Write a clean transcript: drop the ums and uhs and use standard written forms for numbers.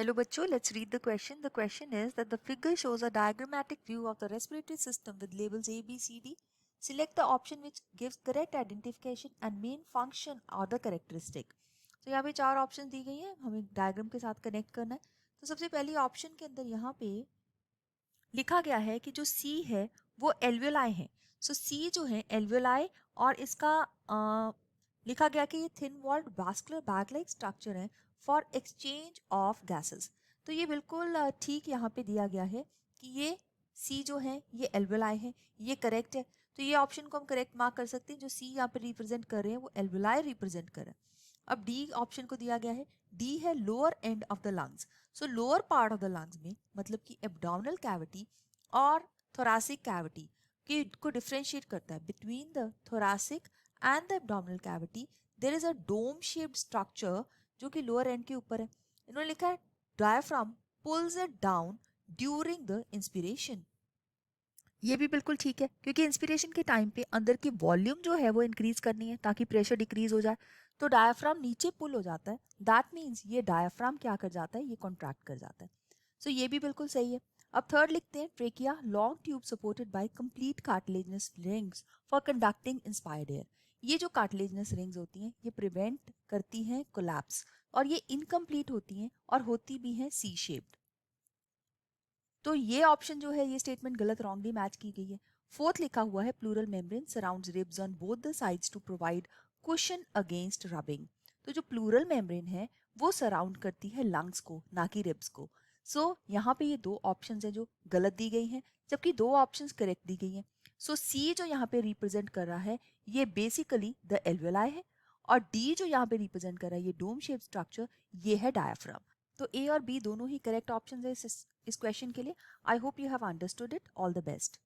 Hello बच्चों, let's read the question. The question is that the figure shows a diagrammatic view of the respiratory system with labels A, B, C, D. Select the option which gives correct identification and main function or the characteristic. तो यहाँ पे चार option दी गई हैं, हमें diagram के साथ connect करना है. तो सबसे पहली ऑप्शन के अंदर यहाँ पे लिखा गया है कि जो C है वो एल्वियोलाई है. सो C जो है एल्वियोलाई और इसका लिखा गया कि ये thin walled vascular bag like structure है फॉर एक्सचेंज ऑफ गैसेस. तो ये बिल्कुल ठीक यहाँ पे दिया गया है कि ये सी जो है ये एल्वियोलाई है, ये करेक्ट है. तो ये ऑप्शन को हम करेक्ट मार्क कर सकते हैं. जो सी यहाँ पे रिप्रेजेंट कर रहे हैं वो एल्वियोलाई रिप्रेजेंट कर रहे हैं. अब डी ऑप्शन को दिया गया है, डी है lower end of the lungs. So lower part of the lungs में मतलब कि एब्डोमिनल कैविटी और थोरासिक कैविटी की को डिफरेंशिएट करता है. Between the thoracic and the abdominal cavity there is a dome shaped structure जो कि लोअर एंड के ऊपर है. इन्होंने लिखा है diaphragm pulls it down during the inspiration. ये भी बिल्कुल ठीक है क्योंकि इंस्पिरेशन के टाइम पे अंदर की वॉल्यूम जो है वो इंक्रीज करनी है ताकि प्रेशर डिक्रीज हो जाए. तो डायफ्राम नीचे पुल हो जाता है. दैट मीन्स ये डायफ्राम क्या कर जाता है, ये कॉन्ट्रैक्ट कर जाता है. सो ये भी बिल्कुल सही है. अब थर्ड लिखते हैं trachea long tube supported by complete cartilaginous rings for conducting inspired air. ये जो कार्टिलेजिनस रिंग्स होती हैं ये प्रिवेंट करती हैं कोलैप्स और ये इनकम्प्लीट होती हैं और होती भी हैं सी शेप्ड. तो ये ऑप्शन जो है ये स्टेटमेंट गलत रॉन्गली मैच की गई है. फोर्थ लिखा हुआ है pleural membrane surrounds ribs on both the sides to provide cushion against rubbing. तो जो प्लूरल मेम्ब्रेन है वो सराउंड करती है लंग्स को, ना कि रिब्स को. सो यहाँ पे ये दो ऑप्शंस हैं जो गलत दी गई हैं जबकि दो ऑप्शंस करेक्ट दी गई हैं. सो सी जो यहाँ पे रिप्रेजेंट कर रहा है ये बेसिकली द एल्वियोलाई है और डी जो यहाँ पे रिप्रेजेंट कर रहा है ये डोम शेप स्ट्रक्चर ये है डायफ्राम. तो ए और बी दोनों ही करेक्ट ऑप्शन है इस क्वेश्चन के लिए. I hope you have understood it. All the best.